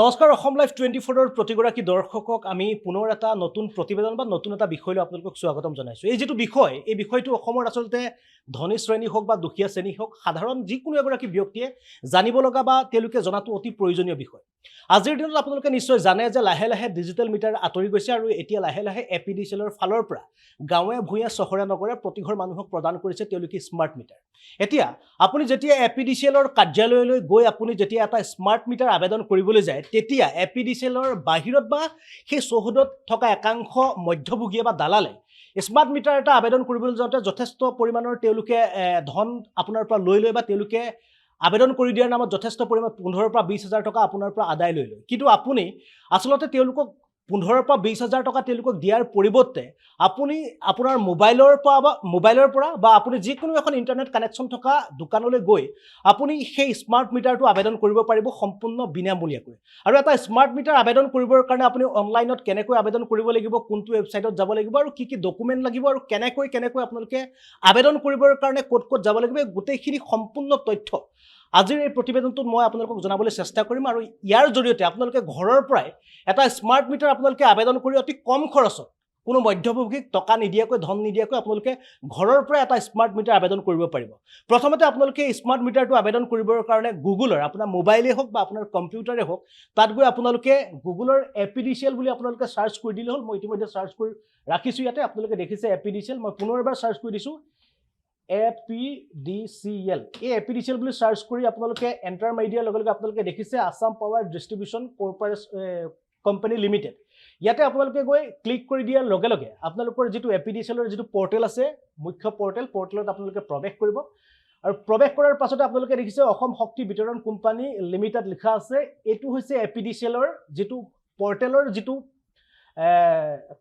নমস্কাৰ অসম লাইভ 24ৰ প্ৰতিগৰাকী দৰ্শকক আমি পুনৰ এটা নতুন প্ৰতিবেদন বা নতুন এটা বিষয় লৈ আপোনালোকক স্বাগতম জনাইছোঁ। এই যেটো বিষয় এই বিষয়টো অসমৰ আসলতে ধনী শ্ৰেণী হোক বা দুখীয়া শ্ৰেণী হোক সাধাৰণ যিকোনো এগৰাকী ব্যক্তিয়ে জানিব লগা বা তেওঁলোকে জনাটো অতি প্ৰয়োজনীয় বিষয়। আজিৰ দিনত আপোনালোকে নিশ্চয় জানে যে লাহে লাহে ডিজিটেল মিটাৰ আঁতৰি গৈছে আৰু এতিয়া লাহে লাহে এপিডিচিএলৰ ফালৰ পৰা গাঁৱে ভূঞে চহৰে নগৰে প্ৰতিঘৰ মানুহক প্ৰদান কৰিছে তেওঁলোকে স্মাৰ্ট মিটাৰ। এতিয়া আপুনি যেতিয়া এপিডিচিএলৰ কাৰ্যালয়লৈ গৈ আপুনি যেতিয়া এটা স্মাৰ্ট মিটাৰ আবেদন কৰিবলৈ যায় তেতিয়া এপিডিচিএলৰ বাহিৰত বা সেই চৌহদত থকা একাংশ মধ্যভোগীয়ে বা দালালে স্মাৰ্ট মিটাৰ এটা আবেদন কৰিবলৈ যাওঁতে যথেষ্ট পৰিমাণৰ তেওঁলোকে ধন আপোনাৰ পৰা লৈ বা তেওঁলোকে আবেদন কৰি দিয়াৰ নামত যথেষ্ট পৰিমাণ 15 পৰা 20 হাজাৰ টকা আপোনাৰ পৰা আদায় লৈ লয়। কিন্তু আপুনি আসলতে তেওঁলোকক 15 পৰা 20 হাজাৰ টকা তেওঁলোকক দিয়াৰ পৰিৱৰ্তে আপুনি আপোনাৰ মোবাইলৰ পৰা বা আপুনি যিকোনো এখন ইন্টাৰনেট কানেকশ্যন থকা দোকানলৈ গৈ আপুনি সেই স্মাৰ্ট মিটাৰটো আবেদন কৰিব পাৰিব সম্পূৰ্ণ বিনামূলীয়াকৈ। আৰু এটা স্মাৰ্ট মিটাৰ আবেদন কৰিবৰ কাৰণে আপুনি অনলাইনত কেনেকৈ আবেদন কৰিব লাগিব, কোনটো ৱেবছাইটত যাব লাগিব আৰু কি ডকুমেণ্ট লাগিব আৰু কেনেকৈ আপোনালোকে আবেদন কৰিবৰ কাৰণে ক'ত যাব লাগিব গোটেইখিনি সম্পূৰ্ণ তথ্য আজিৰ এই প্ৰতিবেদনটোত মই আপোনালোকক জনাবলৈ চেষ্টা কৰিম আৰু ইয়াৰ জৰিয়তে আপোনালোকে ঘৰৰ পৰাই এটা স্মাৰ্ট মিটাৰ আপোনালোকে আবেদন কৰি অতি কম খৰচত কোনো মধ্যভোগীক টকা নিদিয়াকৈ ধন নিদিয়াকৈ আপোনালোকে ঘৰৰ পৰা এটা স্মাৰ্ট মিটাৰ আবেদন কৰিব পাৰিব। প্ৰথমতে আপোনালোকে স্মাৰ্ট মিটাৰটো আবেদন কৰিবৰ কাৰণে গুগলৰ আপোনাৰ মোবাইলেই হওক বা আপোনাৰ কম্পিউটাৰে হওক তাত গৈ আপোনালোকে গুগলৰ এপিডিচিএল বুলি আপোনালোকে সাৰ্চ কৰি দিলে হ'ল। মই ইতিমধ্যে সাৰ্চ কৰি ৰাখিছোঁ ইয়াতে আপোনালোকে দেখিছে এপিডিচিএল। মই পুনৰ এবাৰ সাৰ্চ কৰি দিছোঁ এপিডিচিএল। এই এপিডিচিএল বুলি সাৰ্চ কৰি আপোনালোকে এণ্টাৰ মাৰি দিয়াৰ লগে লগে আপোনালোকে দেখিছে Assam power distribution company limited. ইয়াতে আপোনালোকে গৈ ক্লিক কৰি দিয়াৰ লগে লগে আপোনালোকৰ যিটো এপিডিচিএলৰ যিটো পৰ্টেল আছে মুখ্য পৰ্টেলত আপোনালোকে প্ৰৱেশ কৰিব আৰু প্ৰৱেশ কৰাৰ পাছতে আপোনালোকে দেখিছে অসম শক্তি বিতৰণ কোম্পানী লিমিটেড লিখা আছে। এইটো হৈছে এপিডিচিএলৰ যিটো পৰ্টেলৰ যিটো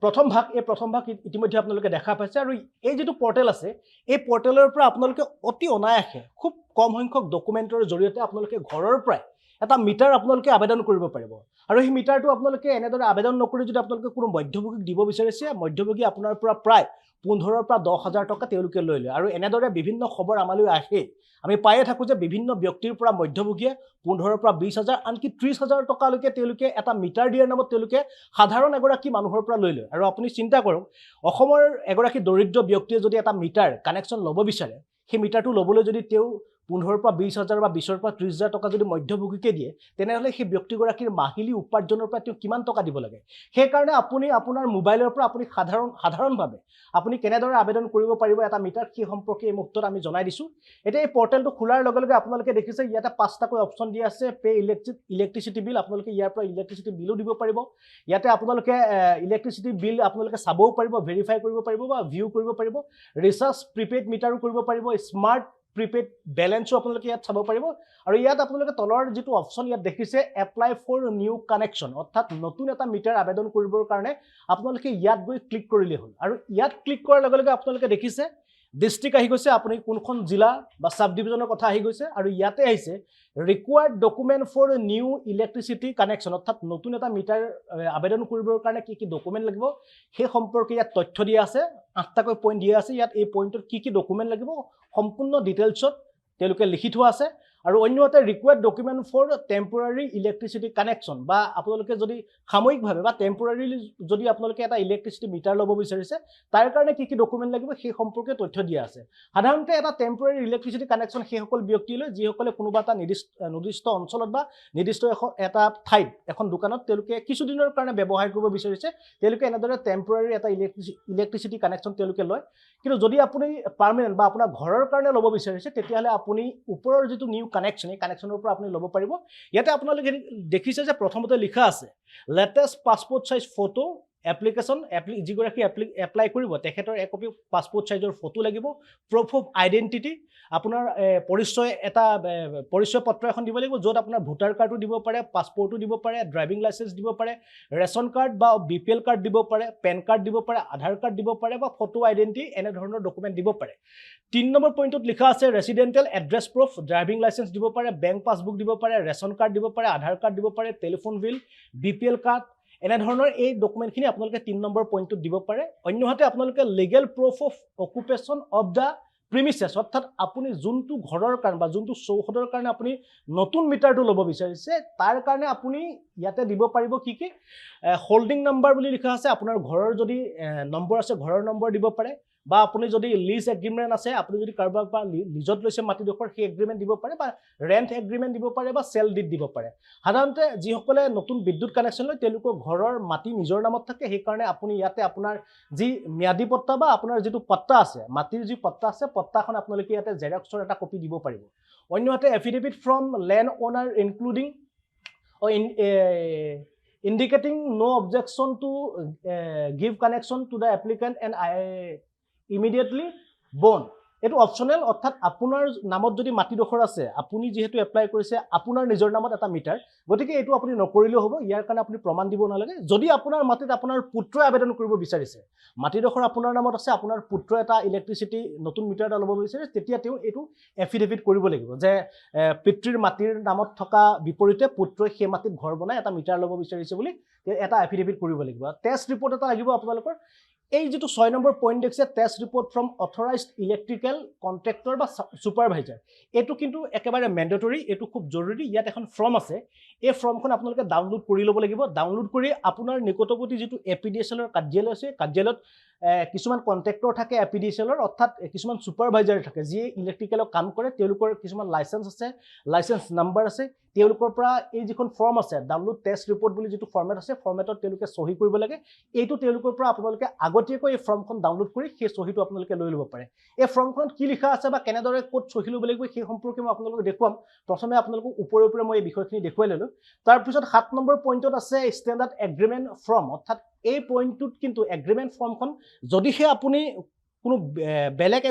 প্ৰথম ভাগ এই প্ৰথম ভাগ ইতিমধ্যে আপোনালোকে দেখা পাইছে আৰু এই যেটো পৰ্টেল আছে এই পৰ্টেলৰ পৰা আপোনালোকে অতি অনায়াসে খুব কম সংখ্যক ডকুমেণ্টৰ জৰিয়তে আপোনালোকে ঘৰৰ পৰাই এটা মিটাৰ আপোনালোকে আবেদন কৰিব পাৰিব। আৰু এই মিটাৰটো আপোনালোকে এনেদৰে আবেদন নকৰি যদি আপোনালোকে কোনো মধ্যভোগীক দিব বিচাৰিছে মধ্যভোগী আপোনাৰ পৰা প্ৰায় 15 পৰা 10 হাজাৰ টকা তেওঁলোকে লৈ লয়। আৰু এনেদৰে বিভিন্ন খবৰ আমালৈ আহে আমি পায়ে থাকোঁ যে বিভিন্ন ব্যক্তিৰ পৰা মধ্যভোগীয়ে 15 পৰা 20 হাজাৰ আনকি 30 হাজাৰ টকালৈকে তেওঁলোকে এটা মিটাৰ দিয়াৰ নামত তেওঁলোকে সাধাৰণ এগৰাকী মানুহৰ পৰা লৈ লয়। আৰু আপুনি চিন্তা কৰক অসমৰ এগৰাকী দৰিদ্ৰ ব্যক্তিয়ে যদি এটা মিটাৰ কানেকশ্যন ল'ব বিচাৰে সেই মিটাৰটো ল'বলৈ যদি তেওঁ 15 পৰা 20 হাজাৰ বা 20 পৰা 30 হাজাৰ টকা যদি মধ্যভোগীকে দিয়ে তেনেহ'লে সেই ব্যক্তিগৰাকীৰ মাহিলী উপাৰ্জনৰ পৰা তেওঁ কিমান টকা দিব লাগে। সেইকাৰণে আপুনি আপোনাৰ মোবাইলৰ পৰা আপুনি সাধাৰণভাৱে আপুনি কেনেদৰে আবেদন কৰিব পাৰিব এটা মিটাৰ সেই সম্পৰ্কে এই মুহূৰ্তত আমি জনাই দিছোঁ। এতিয়া এই পৰ্টেলটো খোলাৰ লগে লগে আপোনালোকে দেখিছে ইয়াতে 5টাকৈ অপশ্যন দিয়া আছে। পে ইলেক্ট্ৰিচিটি বিল আপোনালোকে ইয়াৰ পৰা ইলেক্ট্ৰিচিটি বিলো দিব পাৰিব। ইয়াতে আপোনালোকে ইলেক্ট্ৰিচিটি বিল আপোনালোকে চাবও পাৰিব, ভেৰিফাই কৰিব পাৰিব বা ভিউ কৰিব পাৰিব। ৰিচাৰ্জ প্ৰিপেইড মিটাৰো কৰিব পাৰিব, স্মাৰ্ট প্ৰিপেইড বেলেঞ্চো আপোনালোকে ইয়াত চাব পাৰিব। আৰু ইয়াত আপোনালোকে তলৰ যিটো অপশ্যন ইয়াত দেখিছে এপ্লাই ফৰ নিউ কানেকশ্যন অৰ্থাৎ নতুন এটা মিটাৰ আবেদন কৰিবৰ কাৰণে আপোনালোকে ইয়াত গৈ ক্লিক কৰিলে হ'ল। আৰু ইয়াত ক্লিক কৰাৰ লগে লগে আপোনালোকে দেখিছে ডিষ্ট্ৰিক্ট আহি গৈছে, আপুনি কোনখন জিলা বা সাব ডিভিজনৰ কথা আহি গৈছে আৰু ইয়াতে আহিছে required document for new electricity connection অৰ্থাৎ নতুন এটা মিটাৰ আবেদন কৰিবৰ কাৰণে কি ডকুমেণ্ট লাগিব সেই সম্পৰ্কে ইয়াত তথ্য দিয়া আছে। 8টাকৈ পইণ্ট দিয়া আছে। ইয়াত এই পইণ্টত কি ডকুমেণ্ট লাগিব সম্পূৰ্ণ ডিটেইলছত তেওঁলোকে লিখি থোৱা আছে। আৰু অন্য এটা required document for temporary electricity connection বা আপোনালোকে যদি সাময়িকভাৱে বা টেম্পৰাৰী যদি আপোনালোকে এটা ইলেক্ট্ৰিচিটি মিটাৰ ল'ব বিচাৰিছে তাৰ কাৰণে কি ডকুমেণ্ট লাগিব সেই সম্পৰ্কে তথ্য দিয়া আছে। সাধাৰণতে এটা টেম্পৰাৰী ইলেক্ট্ৰিচিটি কানেকশ্যন সেইসকল ব্যক্তিলৈ যিসকলে কোনোবা এটা নিৰ্দিষ্ট অঞ্চলত বা নিৰ্দিষ্ট এটা ঠাইত এখন দোকানত তেওঁলোকে কিছুদিনৰ কাৰণে ব্যৱহাৰ কৰিব বিচাৰিছে তেওঁলোকে এনেদৰে টেম্পৰাৰী এটা ইলেক্ট্ৰিচিটি কানেকশ্যন তেওঁলোকে লয়। কিন্তু যদি আপুনি পাৰ্মানেণ্ট বা আপোনাৰ ঘৰৰ কাৰণে ল'ব বিচাৰিছে তেতিয়াহ'লে আপুনি ওপৰৰ যিটো নিউ কানেকশ্যন এই কানেকশ্যনৰ পৰা আপুনি ল'ব পাৰিব। ইয়াতে আপোনালোকে দেখিছে যে প্ৰথমতে লিখা আছে latest passport size photo application যিগৰাকী এপ্লাই কৰিব তেখেতৰ একপি পাছপোৰ্ট চাইজৰ ফটো লাগিব, প্ৰুফ অফ আইডেণ্টিটি আপোনাৰ পৰিচয় পত্ৰ এখন দিব লাগিব য'ত আপোনাৰ ভোটাৰ কাৰ্ডো দিব পাৰে, পাছপোৰ্টো দিব পাৰে, ড্ৰাইভিং লাইচেঞ্চ দিব পাৰে, ৰেচন কাৰ্ড বা BPL কাৰ্ড দিব পাৰে, পেন কাৰ্ড দিব পাৰে, আধাৰ কাৰ্ড দিব পাৰে বা ফটো আইডেণ্টি এনেধৰণৰ ডকুমেণ্ট দিব পাৰে। 3 নম্বৰ পইণ্টত লিখা আছে residential address proof, driving licence দিব পাৰে, বেংক পাছবুক দিব পাৰে, ৰেচন কাৰ্ড দিব পাৰে, আধাৰ কাৰ্ড দিব পাৰে, টেলিফোন বিল, BPL কাৰ্ড এনেধৰণৰ এই ডকুমেণ্টখিনি আপোনালোকে 3 নম্বৰ পইণ্টত দিব পাৰে। অন্যহাতে আপোনালোকে legal proof of occupation of the premises অৰ্থাৎ আপুনি যোনটো ঘৰৰ কাৰণে বা যোনটো চৌহদৰ কাৰণে আপুনি নতুন মিটাৰটো ল'ব বিচাৰিছে তাৰ কাৰণে আপুনি ইয়াতে দিব পাৰিব কি কি হোল্ডিং নাম্বাৰ বুলি লিখা আছে আপোনাৰ ঘৰৰ যদি নম্বৰ আছে ঘৰৰ নম্বৰ দিব পাৰে বা আপুনি যদি লিজ এগ্ৰিমেণ্ট আছে আপুনি যদি কাৰোবাক বা লিজত লৈছে মাটিডোখৰ সেই এগ্ৰিমেণ্ট দিব পাৰে বা ৰেণ্ট এগ্ৰিমেণ্ট দিব পাৰে বা চেল ডিড দিব পাৰে সাধাৰণতে যিসকলে নতুন বিদ্যুৎ কানেকশ্যন লয় তেওঁলোকৰ ঘৰৰ মাটি নিজৰ নামত থাকে সেইকাৰণে আপুনি ইয়াতে আপোনাৰ যি ম্যাদী পট্টা বা আপোনাৰ যিটো পট্টা আছে মাটিৰ যি পট্টা আছে পট্টাখন আপোনালোকে ইয়াতে জেৰক্সৰ এটা কপি দিব পাৰিব অন্যহাতে affidavit form land owner including indicating no objection to give connection to the applicant and immediately bond এটো অপচনেল অৰ্থাৎ আপোনাৰ নামত যদি মাটিডোখৰ আছে আপুনি যেহেতু এপ্লাই কৰিছে আপোনাৰ নিজৰ নামত এটা মিটাৰ গতিকে এটো আপুনি নকৰিলেও হ'ব ইয়াৰ কাৰণে আপুনি প্ৰমাণ দিব নালাগে যদি আপোনাৰ মাটিত আপোনাৰ পুত্ৰই আবেদন কৰিব বিচাৰিছে মাটিডোখৰ আপোনাৰ নামত আছে আপোনাৰ পুত্ৰ এটা ইলেক্ট্ৰিচিটি নতুন মিটাৰ এটা ল'ব বিচাৰিছে তেতিয়া তেওঁ এটো এফিডেভিট কৰিব লাগিব যে পিতৃৰ মাটিৰ নামত থকা বিপৰীতে পুত্ৰই সেই মাটিত ঘৰ বনাই এটা মিটাৰ ল'ব বিচাৰিছে বুলি এটা এফিডেভিট কৰিব লাগিব টেষ্ট ৰিপৰ্ট এটা লাগিব আপোনালোকৰ এই যেটো 6 নম্বৰ পইণ্ট দেখছে test report from authorised electrical contractor বা সুপাৰভাইজাৰ এটো কিন্তু একেবাৰে ম্যান্ডেটৰি এটো খুব জৰুৰী ইয়াত এখন ফৰ্ম আছে এই ফৰ্মখন আপোনালোকে ডাউনলোড কৰি ল'ব লাগিব ডাউনলোড কৰি আপোনাৰ নিকটৱৰ্তী যেটো এপিডিএছএলৰ কাৰ্যালয় আছে কাৰ্যালয়ত কিছুমান কন্ট্ৰাক্টৰ থাকে এপিডিএছএলৰ অৰ্থাৎ কিছুমান সুপাৰভাইজাৰ থাকে যি ইলেক্ট্ৰিকেলৰ কাম কৰে তেওঁলোকৰ কিছুমান লাইসেন্স আছে লাইসেন্স নাম্বাৰ আছে তেওঁলোকৰ পৰা এই যিখন ফৰ্ম আছে ডাউনলোড টেষ্ট ৰিপৰ্ট বুলি যেটো ফৰ্মেট আছে ফৰ্মেটত তেওঁলোকে সহি কৰিব লাগে এইটো তেওঁলোকৰ পৰা আপোনালোকে আগতীয়াকৈ এই ফৰ্মখন ডাউনলোড কৰি সেই সহিটো আপোনালোকে লৈ ল'ব পাৰে এই ফৰ্মখনত কি লিখা আছে বা কেনেদৰে কোড সহি ল'ব লাগিব সেই সম্পৰ্কে মই আপোনালোকক দেখুৱাম প্ৰথমে আপোনালোকক ওপৰে মই এই বিষয়খিনি দেখুৱাই ললো তাৰ পিছত 7 নম্বৰ পইণ্টত আছে ষ্টেণ্ডাৰ্ড এগ্ৰিমেণ্ট ফৰ্ম অৰ্থাৎ এই পইণ্টটোত কিন্তু এগ্ৰিমেণ্ট ফৰ্মখন যদিহে আপুনি কোনো বেলেগ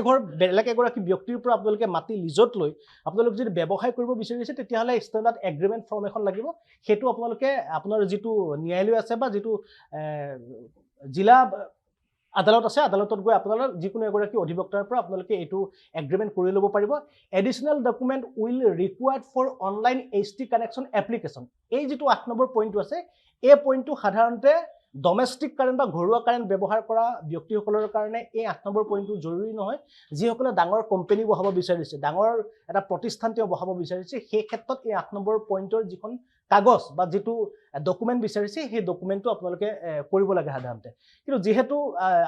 এগৰাকী ব্যক্তিৰ পৰা আপোনালোকে মাটি লিজত লৈ আপোনালোক যদি ব্যৱসায় কৰিব বিচাৰিছে তেতিয়াহলে ষ্টেণ্ডাৰ্ড এগ্ৰিমেণ্ট ফৰ্ম এখন লাগিব হেতু আপোনালোকে আপোনাৰ যেটো ন্যায়ালয় আছে বা যেটো জিলা আদালত আছে আদালতত গৈ আপোনালোক যিকোনো এগৰাকী অধিবক্তাৰ পৰা আপোনালোকে এটো এগ্ৰিমেণ্ট কৰি ল'ব পাৰিব additional document will required for online HT connection application এই যেটো 8 নম্বৰ পইণ্টটো আছে এই পইণ্টটো সাধাৰণতে ডমেষ্টিক কাৰেন্ট বা ঘৰুৱা কাৰেন্ট ব্যৱহাৰ কৰা ব্যক্তিসকলৰ কাৰণে এই 8 নম্বৰ পইণ্টটো জৰুৰী নহয় যিসকলে ডাঙৰ কোম্পানী বহাব বিচাৰিছে ডাঙৰ এটা প্ৰতিষ্ঠান তেওঁ বহাব বিচাৰিছে সেই ক্ষেত্ৰত এই 8 নম্বৰ পইণ্টৰ যিখন কাগজ বা যেটো ডকুমেন্ট বিচাৰিছে সেই ডকুমেন্টটো আপোনালোকে কৰিব লাগে সাধাৰণতে কিন্তু যেহেতু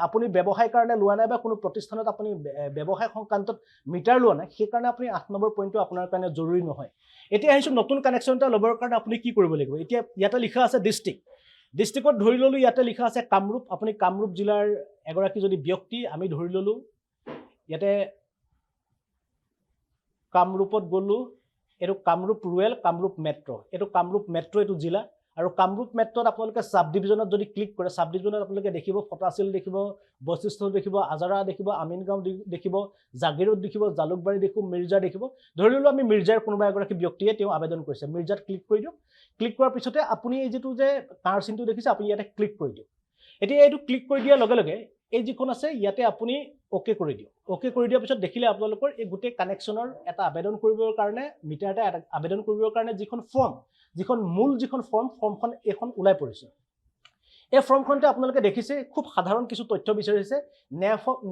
আপুনি ব্যৱসায় কাৰণে লোৱা নাই বা কোনো প্ৰতিষ্ঠানত আপুনি ব্যৱসায় সংক্ৰান্তত মিটাৰ লোৱা নাই সেই কাৰণে আপুনি 8 নম্বৰ পইণ্টটো আপোনাৰ কাৰণে জৰুৰী নহয় এতিয়া আহিছো নতুন কানেকশ্যন এটা লবৰ কাৰণে আপুনি কি কৰিব লাগিব এতিয়া ইয়াতে লিখা আছে ডিস্ট্ৰিক্টত ধৰি ললো ইয়াতে লিখা আছে কামৰূপ আপুনি কামৰূপ জিলাৰ এগৰাকী যদি ব্যক্তি আমি ধৰি ললো ইয়াতে কামৰূপত গলো এটো কামৰূপ ৰুৰেল কামৰূপ মেট্ৰো এটো জিলা আৰু কামৰূপ মেট্ৰোত আপোনালোকে সাব ডিভিজনত যদি ক্লিক কৰে সাব ডিভিজনত আপোনালোকে দেখিব ফটাছিল দেখিব বৈশিষ্ট্য দেখিব আজাৰা দেখিব আমিনগাঁও দেখিব জাগিৰোড দেখিব জালুকবাৰী দেখিব মিৰ্জা দেখিব ধৰি ললো আমি মিৰ্জাৰ কোনোবা এগৰাকী ব্যক্তিয়ে তেওঁ আবেদন কৰিছে মিৰ্জাত ক্লিক কৰি দিও ক্লিক কৰাৰ পিছতে আপুনি এই যেটো যে কাৰ চিনটো দেখিছে আপুনি ইয়াতে ক্লিক কৰি দিও এতিয়া এইটো ক্লিক কৰি দিয়াৰ লগে লগে এই যিখন আছে ইয়াতে আপুনি ওকে কৰি দিও ওকে কৰি দিয়াৰ পিছত দেখিলে আপোনালোকৰ এই গুটে কানেকশ্যনৰ এটা আবেদন কৰিবৰ কাৰণে মিটাৰ এটা আবেদন কৰিবৰ কাৰণে যিখন মূল ফৰ্মখন এখন উলাই পৰিছে এই ফৰ্মখনতে আপোনালোকে দেখিছে খুব সাধাৰণ কিছু তথ্য বিচাৰিছে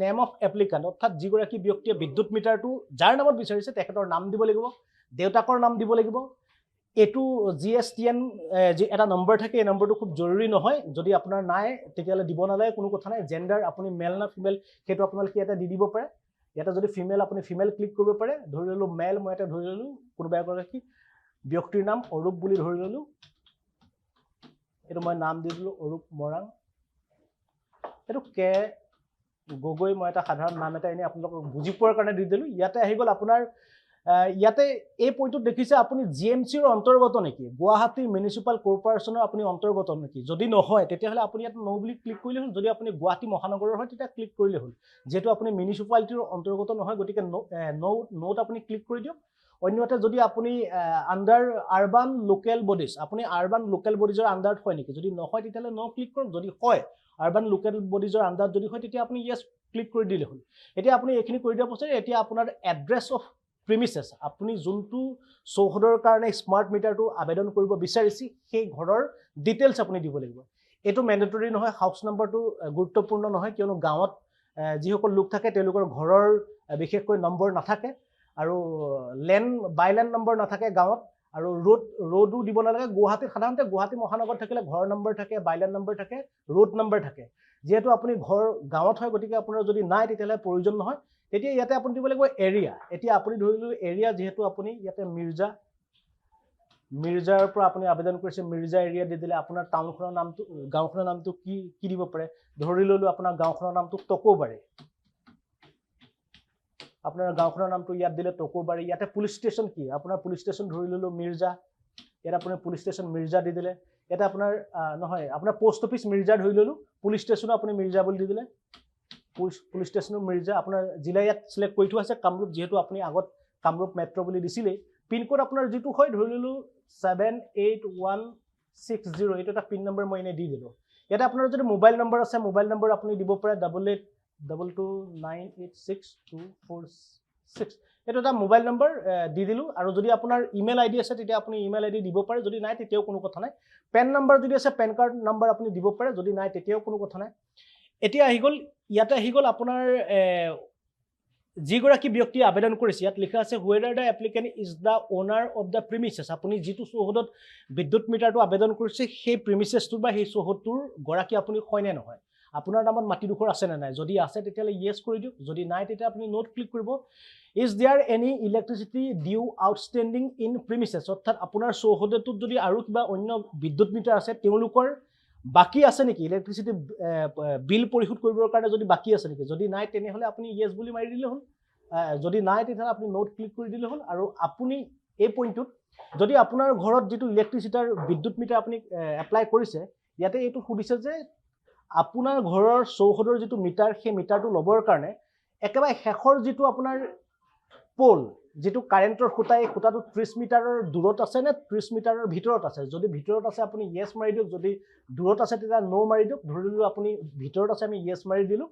নেম অফ এপ্লিকেন্ট অৰ্থাৎ যিগৰাকী ব্যক্তিয়ে বিদ্যুৎ মিটাৰটো যাৰ নামত বিচাৰিছে তেখেতৰ নাম দিব লাগিব দেউতাকৰ নাম দিব লাগিব এটো জিএসটিএন যে এটা নম্বৰ থাকে এই নম্বৰটো খুব জৰুৰী নহয় যদি আপোনাৰ নাই তেতিয়ালে দিব নালাগে কোনো কথা নাই জেন্ডাৰ আপুনি মেল না ফিমেল হেতু আপোনালোকে এটা দি দিব পাৰে এটা যদি ফিমেল আপুনি ফিমেল ক্লিক কৰিব পাৰে ধৰি ললো মেল মই এটা ধৰি ললো কোনোবা এগৰাকী ব্যক্তিৰ নাম অৰূপ বুলি ধৰি ললো এটো মই নাম দি দিলো অৰূপ মৰাং এটো কে গগৈ মই এটা সাধাৰণ নাম এটা এনে আপোনালোকক বুজি পোৱাৰ কাৰণে দি দিলো ইয়াতে আহি গল আপোনাৰ ইয়াতে এই পইণ্টটো দেখিছে আপুনি জিএমচিৰ অন্তৰ্গত নেকি গুৱাহাটী মিউনিসিপাল কৰ্পোৰেচনৰ আপুনি অন্তৰ্গত নেকি যদি নহয় তেতিয়াহলে আপুনি ইয়াত নো বুলি ক্লিক কৰিলে হ'ল যদি আপুনি গুৱাহাটী মহানগৰৰ হয় তেতিয়া ক্লিক কৰিলে হ'ল যেটো আপুনি মিউনিসিপালিটিৰ অন্তৰ্গত নহয় গতিকে নোট আপুনি ক্লিক কৰি দিয়ক অন্যতে যদি আপুনি আন্ডাৰ আৰবান লোকেল বডিজ আপুনি আৰবান লোকেল বডিজৰ আন্ডাৰত হয় নেকি যদি নহয় তেতিয়ালে নো ক্লিক কৰক যদি হয় আৰবান লোকেল বডিজৰ আন্ডাৰত যদি হয় তেতিয়া আপুনি ইয়েস ক্লিক কৰি দিলে হ'ল এতিয়া আপুনি এখিনি কৰি দিয়াৰ পাছত এতিয়া আপোনাৰ এড্ৰেছ অফ প্ৰিমিসেছ আপুনি যোনটো চৌহদৰ কাৰণে স্মাৰ্ট মিটাৰটো আবেদন কৰিব বিচাৰিছি সেই ঘৰৰ ডিটেইলছ আপুনি দিব লাগিব এটো ম্যান্ডেটৰি নহয় হাউস নম্বৰটো গুৰুত্বপূৰ্ণ নহয় কিয়নো গাঁৱত যিসকল লোক থাকে তেওঁলোকৰ ঘৰৰ বিশেষকৈ নম্বৰ নাথাকে আৰু বাইলেণ্ড নম্বৰ নাথাকে গাঁৱত আৰু ৰোডো দিব নালাগে সাধাৰণতে গুৱাহাটী মহানগৰত থাকিলে ঘৰ নম্বৰ থাকে বাইলেণ্ড নম্বৰ থাকে ৰোড নম্বৰ থাকে যিহেতু আপুনি ঘৰ গাঁৱত হয় গতিকে আপোনাৰ যদি নাই তেতিয়াহ'লে প্ৰয়োজন নহয় তেতিয়া ইয়াতে আপুনি দিব লাগিব এৰিয়া এতিয়া আপুনি ধৰিলো এৰিয়া যিহেতু আপুনি ইয়াতে মিৰ্জাৰ পৰা আপুনি আবেদন কৰিছে মিৰ্জা এৰিয়া দি দিলে আপোনাৰ টাউনখনৰ নামটো গাঁওখনৰ নামটো কি দিব পাৰে ধৰি ললো আপোনাৰ গাঁওখনৰ নামটো টকৌবাৰী আপোনাৰ গাঁওখনৰ নামটো ইয়াত দিলে টকৌবাৰী ইয়াতে পুলিচ ষ্টেচন কি আপোনাৰ পুলিচ ষ্টেচন ধৰি ললো মিৰ্জা ইয়াত আপুনি পুলিচ ষ্টেচন মিৰ্জা দি দিলে এটা আপোনাৰ নহয় আপোনাৰ পোষ্ট অফিচ মিৰ্জা ধৰি ললো পুলিচ ষ্টেচনো আপুনি মিৰ্জা বুলি দি দিলে পুলিচ ষ্টেচনো মিৰ্জা আপোনাৰ জিলা ইয়াত সিলেক্ট কৰি থোৱা আছে কামৰূপ যেহেতু আপুনি আগত কামৰূপ মেট্ৰ বুলি দিছিলে পিন কোড আপোনাৰ যেটো হয় ধৰি ললো 78160 এটা এটা পিন নম্বৰ মই এনে দি দিলো ইয়াতে আপোনাৰ যদি মোবাইল নম্বৰ আছে মোবাইল নম্বৰ আপুনি দিব পাৰে 8822986246 এটা এটা মোবাইল নম্বৰ দি দিলো আৰু যদি আপোনাৰ ইমেইল আইডি আছে তেতিয়া আপুনি ইমেইল আইডি দিব পাৰে যদি নাই তেতিয়াও কোনো কথা নাই পেন নম্বৰ যদি আছে পেন কাৰ্ড নম্বৰ আপুনি দিব পাৰে যদি নাই তেতিয়াও কোনো কথা নাই এতিয়া ইয়াতে আহি গ'ল আপোনাৰ যিগৰাকী ব্যক্তি আবেদন কৰিছে ইয়াত লিখা আছে whether the applicant is the owner of the premises আপুনি যেটো চৌহদত বিদ্যুৎ মিটাৰটো আবেদন কৰিছে সেই প্ৰিমিসেছটো বা সেই চৌহদটোৰ গৰাকী আপুনি হয়নে নহয় আপোনাৰ নামত মাটিডোখৰ আছে নে নাই যদি আছে তেতিয়ালে ইয়েস কৰি দিওক যদি নাই তেতিয়া আপুনি নোট ক্লিক কৰিব is there any electricity due outstanding in premises অৰ্থাৎ আপোনাৰ চৌহদটোত যদি আৰু কিবা অন্য বিদ্যুৎ মিটাৰ আছে তেওঁলোকৰ বাকি আছে নেকি ইলেক্ট্ৰিসিটি বিল পৰিশোধ কৰিবৰ কাৰণে যদি বাকি আছে নেকি যদি নাই তেনেহলে আপুনি ইয়েস বুলি মাৰি দিলে হ'ল যদি নাই তেতিয়াহলে আপুনি নোট ক্লিক কৰি দিলে হ'ল আৰু আপুনি এই পইণ্টত যদি আপোনাৰ ঘৰত যেটো ইলেক্ট্ৰিসিটাৰ বিদ্যুৎ মিটাৰ আপুনি এপ্লাই কৰিছে ইয়াতে এইটো সুধিছে যে আপোনাৰ ঘৰৰ চৌহদৰ যেটো মিটাৰ সেই মিটাৰটো লবৰ কাৰণে একেবাৰে শেষৰ যেটো আপোনাৰ পোল যেটো কাৰেন্টৰ খুঁটা এই খুঁটাটো 30 মিটাৰৰ দূৰত আছে নে 30 মিটাৰৰ ভিতৰত আছে যদি ভিতৰত আছে আপুনি ইয়েস মাৰি দিওক যদি দূৰত আছে তেতিয়া নো মাৰি দিওক ধৰিলো আপুনি ভিতৰত আছে আমি ইয়েস মাৰি দিলো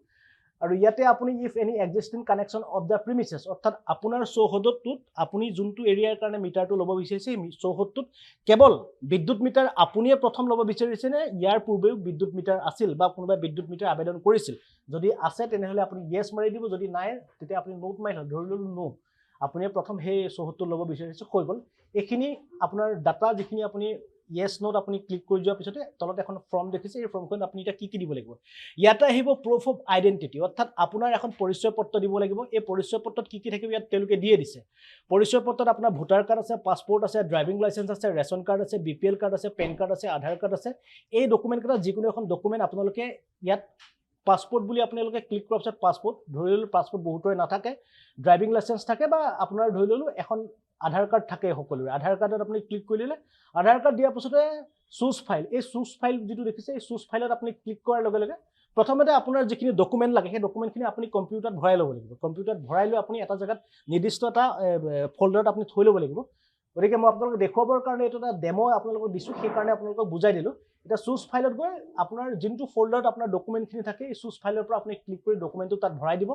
আৰু ইয়াতে আপুনি if any existing connection of the premises অৰ্থাৎ আপোনাৰ চৌহদটোত আপুনি যোনটো এৰিয়াৰ কাৰণে মিটাৰটো লব বিচাৰিছে চৌহদটোত কেৱল বিদ্যুৎ মিটাৰ আপুনিয়ে প্ৰথম লব বিচাৰিছে নে ইয়াৰ পূৰ্বেও বিদ্যুৎ মিটাৰ আছিল বা কোনোবা বিদ্যুৎ মিটাৰ আবেদন কৰিছিল যদি আছে তেনেহলে আপুনি ইয়েস মাৰি দিব যদি নাই তেতিয়া আপুনি নোট মাৰি ধৰিলো নো আপুনি প্ৰথম হে চৌহদটো লব বিচাৰিছে হৈ গল এখিনি আপোনাৰ ডাটা যিখিনি আপুনি yes নোট আপুনি ক্লিক কৰি যোৱাৰ পিছতে তলত এখন ফৰ্ম দেখিছে এই ফৰ্মখন আপুনি এটা কি দিব লাগিব ইয়াতে আহিব প্ৰুফ অফ আইডেন্টিটি অৰ্থাৎ আপোনাৰ এখন পৰিচয় পত্ৰ দিব লাগিব এই পৰিচয় পত্ৰত কি থাকিব ইয়াত তেওঁলোকে দিয়ে দিছে পৰিচয় পত্ৰত আপোনাৰ ভোটাৰ কাৰ্ড আছে পাসপোৰ্ট আছে ড্ৰাইভিং লাইসেন্স আছে ৰেশন কাৰ্ড আছে বিপিএল কাৰ্ড আছে পেন কাৰ্ড আছে আধাৰ কাৰ্ড আছে এই ডকুমেন্ট কেইটা যিকোনো এখন ডকুমেন্ট আপোনালোকে ইয়াত পাসপোৰ্ট বুলি আপোনালোকে ক্লিক কৰাৰ পিছত পাসপোৰ্ট ধৰি ললো পাসপোৰ্ট বহুতৰে নাথাকে ড্ৰাইভিং লাইসেন্স থাকে বা আপোনাৰ ধৰি ললো এখন আধাৰ কাৰ্ড থাকে সকলোৰে আধাৰ কাৰ্ডত আপুনি ক্লিক কৰিলে আধাৰ কাৰ্ড দিয়াৰ পিছতে চুজ ফাইল এই চুজ ফাইল যেটো দেখিছে এই চুজ ফাইলত আপুনি ক্লিক কৰাৰ লগে লগে প্ৰথমতে আপোনাৰ যিখিনি ডকুমেন্ট লাগে সেই ডকুমেন্টখিনি আপুনি কম্পিউটাৰত ভৰাই ল'ব লাগিব কম্পিউটাৰত ভৰাই লৈ আপুনি এটা জায়গাত নিৰ্দিষ্ট এটা ফোল্ডাৰত আপুনি থৈ ল'ব লাগিব গতিকে মই আপোনালোকক দেখুৱাবৰ কাৰণে এটা ডেমো আপোনালোকক দিছো সেই কাৰণে আপোনালোকক বুজাই দিলো এটা চুজ ফাইলত গৈ আপোনাৰ যিটো ফোল্ডাৰত আপোনাৰ ডকুমেন্টখিনি থাকে এই চুজ ফাইলৰ পৰা আপুনি ক্লিক কৰি ডকুমেন্টটো তাত ভৰাই দিব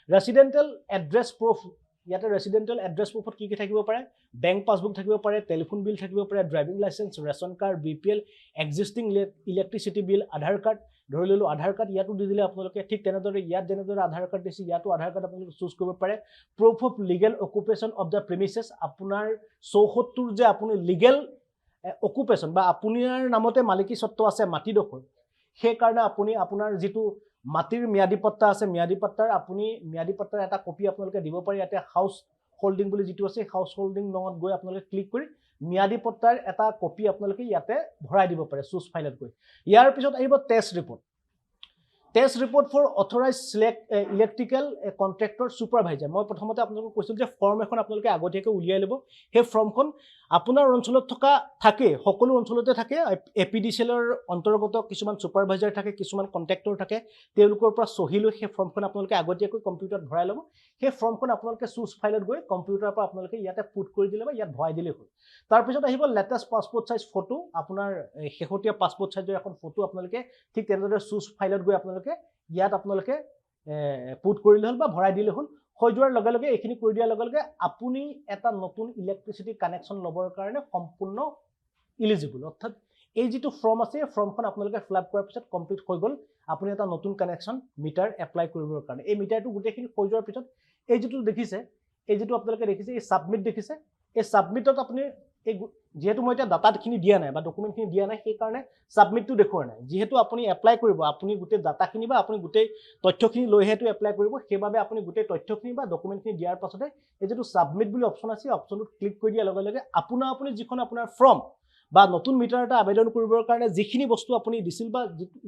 ৰেসিডেন্সিয়েল এড্ৰেছ প্ৰুফ ইয়াতে ৰেসিডেন্সিয়েল এড্ৰেছ প্ৰুফত কি থাকিব পাৰে বেংক পাসবুক থাকিব পাৰে টেলিফোন বিল থাকিব পাৰে driving licence ration card BPL existing electricity bill Aadhaar card ধৰি ললো আধাৰ কাৰ্ড ইয়াতো দি দিলে আপোনালোকে ঠিক তেনেদৰে ইয়াত যেনেদৰে আধাৰ কাৰ্ড দিছে ইয়াতো আধাৰ কাৰ্ড আপোনালোকে চুজ কৰিব পাৰে proof of legal occupation of the premises আপোনাৰ চৌহদটোৰ যে আপুনি লিগেল অকুপেশন বা আপোনাৰ নামতে মালিকী স্বত্ব আছে মাটিডোখৰ সেই কাৰণে আপুনি আপোনাৰ যেটো মাটিৰ মিয়াদি পট্টা আছে মিয়াদি পট্টাৰ আপুনি মিয়াদি পট্টাৰ এটা কপি আপোনালোকে দিব পাৰে ইয়াতে হাউস হোল্ডিং বুলি যেটো আছে হাউস হোল্ডিং নঙত গৈ আপোনালোকে ক্লিক কৰি মিয়াদি পট্টাৰ এটা কপি আপোনালোকে ইয়াতে ভৰাই দিব পাৰে চুজ ফাইলত গৈ ইয়াৰ পিছত আহিব test report for authorised electrical contractor supervisor মই প্ৰথমতে আপোনালোকক কৈছিল যে ফৰ্ম এখন আপোনালোকে আগতীয়াকৈ উলিয়াই ল'ব সেই ফৰ্মখন আপোনাৰ অঞ্চলত থাকে সকলো অঞ্চলতে থাকে এপিডিচিএলৰ অন্তৰ্গত কিছুমান সুপাৰভাইজাৰ থাকে কিছুমান কন্ট্ৰাক্টৰ থাকে তেওঁলোকৰ পৰা সহি লৈ সেই ফৰ্মখন আপোনালোকে আগতীয়াকৈ কম্পিউটাৰত ভৰাই ল'ব সেই ফৰ্মখন আপোনালোকে চুজ ফাইলত গৈ কম্পিউটাৰৰ পৰা আপোনালোকে ইয়াতে পুট কৰি দিলে বা ইয়াত ভৰাই দিলে হ'ল তাৰ পিছত আহিব লেটেষ্ট পাসপোৰ্ট সাইজ ফটো আপোনাৰ শেহতীয়া পাসপোৰ্ট সাইজৰ এখন ফটো আপোনালোকে ঠিক তেনেদৰে চুজ ফাইলত গৈ আপোনালোকে ইয়াত আপোনালোকে পুট কৰিলে হ'ল বা ভৰাই দিলে হ'ল হৈ যোৱাৰ লগে লগে এইখিনি কৰি দিয়াৰ লগে লগে আপুনি এটা নতুন ইলেক্ট্ৰিসিটি কানেকশন লবৰ কাৰণে সম্পূৰ্ণ এলিজিবল অৰ্থাৎ এই যেটো ফৰ্ম আছে ফৰ্মখন আপোনালোকে ফিলআপ কৰাৰ পিছত কমপ্লিট হৈ গল আপুনি এটা নতুন কানেকশন মিটাৰ এপ্লাই কৰিবৰ কাৰণে এই মিটাৰটো গুটেখিনি হৈ যোৱাৰ পিছত এই যিটো দেখিছে, এই যিটো আপোনালোকে দেখিছে, এই ছাবমিট দেখিছে, এই ছাবমিটত আপুনি এই যেহেতু মই এতিয়া ডাটাখিনি দিয়া নাই বা ডকুমেণ্টখিনি দিয়া নাই, সেইকাৰণে ছাবমিটটো দেখুওৱা নাই। যিহেতু আপুনি এপ্লাই কৰিব, আপুনি গোটেই ডাটাখিনি বা আপুনি গোটেই তথ্যখিনি লৈহে সেইটো এপ্লাই কৰিব, সেইবাবে আপুনি গোটেই তথ্যখিনি বা ডকুমেণ্টখিনি দিয়াৰ পাছতে এই যিটো ছাবমিট বুলি অপশ্যন আছে, অপশ্যনটোত ক্লিক কৰি দিয়াৰ লগে লগে আপুনি যিখন আপোনাৰ ফৰ্ম বা নতুন মিটাৰ এটা আবেদন কৰিবৰ কাৰণে যিখিনি বস্তু আপুনি দিছিল বা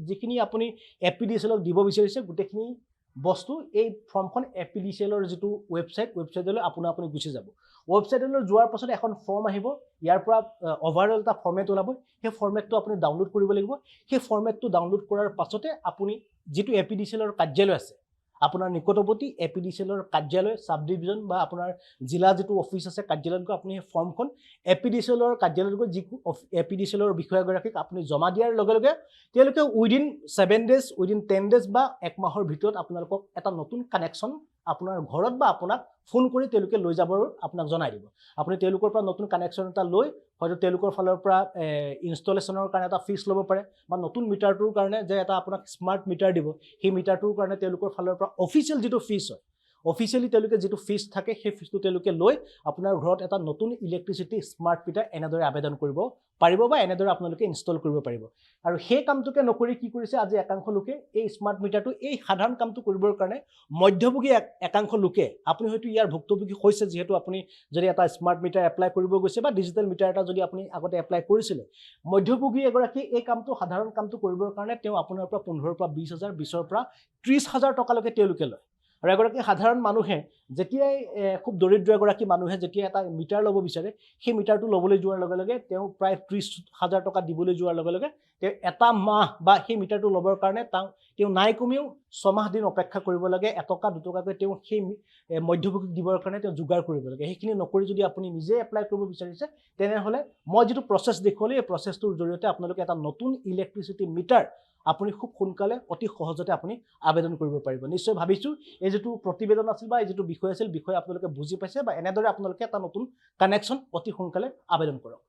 যিখিনি আপুনি APDCL-ক দিব বিচাৰিছে, গোটেইখিনি বস্তু এই ফৰ্মখন APDCL-ৰ যিটো ৱেবছাইটলৈ আপুনি গুচি যাব। ৱেবছাইটলৈ যোৱাৰ পাছত এখন ফৰ্ম আহিব, ইয়াৰ পৰা অভাৰঅল এটা ফৰ্মেট ওলাব, সেই ফৰ্মেটটো আপুনি ডাউনলোড কৰিব লাগিব। সেই ফৰ্মেটটো ডাউনলোড কৰাৰ পাছতে আপুনি যিটো APDCL-ৰ কাৰ্যালয় আছে, আপোনাৰ নিকটৱৰ্তী APDCL-ৰ কাৰ্যালয়, চাব ডিভিজন বা আপোনাৰ জিলা যিটো অফিচ আছে কাৰ্যালয়ত গৈ আপুনি সেই ফৰ্মখন APDCL-ৰ কাৰ্যালয়ত গৈ APDCL-ৰ বিষয়াগৰাকীক আপুনি জমা দিয়াৰ লগে লগে তেওঁলোকে উইদিন 7 days, উইদিন 10 days বা 1 মাহৰ ভিতৰত আপোনালোকক এটা নতুন কানেকশ্যন আপোনাৰ ঘৰত বা আপোনাক ফোন কৰি তেওঁলোকে লৈ যাবৰ আপোনাক জনাই দিব। আপুনি তেওঁলোকৰ পৰা নতুন কানেকশ্যন এটা লৈ হয়তো তেওঁলোকৰ ফালৰ পৰা ইনষ্টলেশ্যনৰ কাৰণে এটা ফিজ ল'ব পাৰে বা নতুন মিটাৰটোৰ কাৰণে যে এটা আপোনাক স্মাৰ্ট মিটাৰ দিব, সেই মিটাৰটোৰ কাৰণে তেওঁলোকৰ ফালৰ পৰা অফিচিয়েল যিটো ফিজ হয়, অফিচিয়েলি তেওঁলোকে যিটো ফিজ থাকে, সেই ফিজটো তেওঁলোকে লৈ আপোনাৰ ঘৰত এটা নতুন ইলেক্ট্ৰিচিটি স্মাৰ্ট মিটাৰ এনেদৰে আবেদন কৰিব পাৰিব বা এনেদৰে আপোনালোকে ইনষ্টল কৰিব পাৰিব। আৰু সেই কামটোকে নকৰি কি কৰিছে, আজি একাংশ লোকে এই স্মাৰ্ট মিটাৰটো, এই সাধাৰণ কামটো কৰিবৰ কাৰণে মধ্যভোগী একাংশ লোকে, আপুনি হয়তো ইয়াৰ ভুক্তভোগী হৈছে, যিহেতু আপুনি যদি এটা স্মাৰ্ট মিটাৰ এপ্লাই কৰিব গৈছে বা ডিজিটেল মিটাৰ এটা যদি আপুনি আগতে এপ্লাই কৰিছিলে, মধ্যভোগী এগৰাকী এই কামটো, সাধাৰণ কামটো কৰিবৰ কাৰণে তেওঁ আপোনাৰ পৰা 15,000 পৰা 20,000, 20,000 পৰা 30,000 টকালৈকে তেওঁলোকে লয়। আৰু এগৰাকী সাধাৰণ মানুহে যেতিয়াই খুব দৰিদ্ৰ এগৰাকী মানুহে যেতিয়া এটা মিটাৰ ল'ব বিচাৰে, সেই মিটাৰটো ল'বলৈ যোৱাৰ লগে লগে তেওঁ প্ৰায় 30,000 টকা দিবলৈ যোৱাৰ লগে লগে তেওঁ এটা মাহ বা সেই মিটাৰটো ল'বৰ কাৰণে তেওঁ নাই কমেও 6 মাহ দিন অপেক্ষা কৰিব লাগে, 1 টকা 2 টকাকৈ তেওঁ সেই মধ্যভোগীক দিবৰ কাৰণে তেওঁ যোগাৰ কৰিব লাগে। সেইখিনি নকৰি যদি আপুনি নিজে এপ্লাই কৰিব বিচাৰিছে, তেনেহ'লে মই যিটো প্ৰচেছ দেখুৱালোঁ, এই প্ৰচেছটোৰ জৰিয়তে আপোনালোকে এটা নতুন ইলেক্ট্ৰিচিটি মিটাৰ আপুনি খুব সোনকালে অতি সহজতে আপুনি আবেদন কৰিব পাৰিব। নিশ্চয় ভাবিছোঁ এই যিটো প্ৰতিবেদন আছিল বা এই যিটো বিষয় আছিল, বিষয় আপোনালোকে বুজি পাইছে বা এনেদৰে আপোনালোকে এটা নতুন কানেকশ্যন অতি সোনকালে আবেদন কৰক।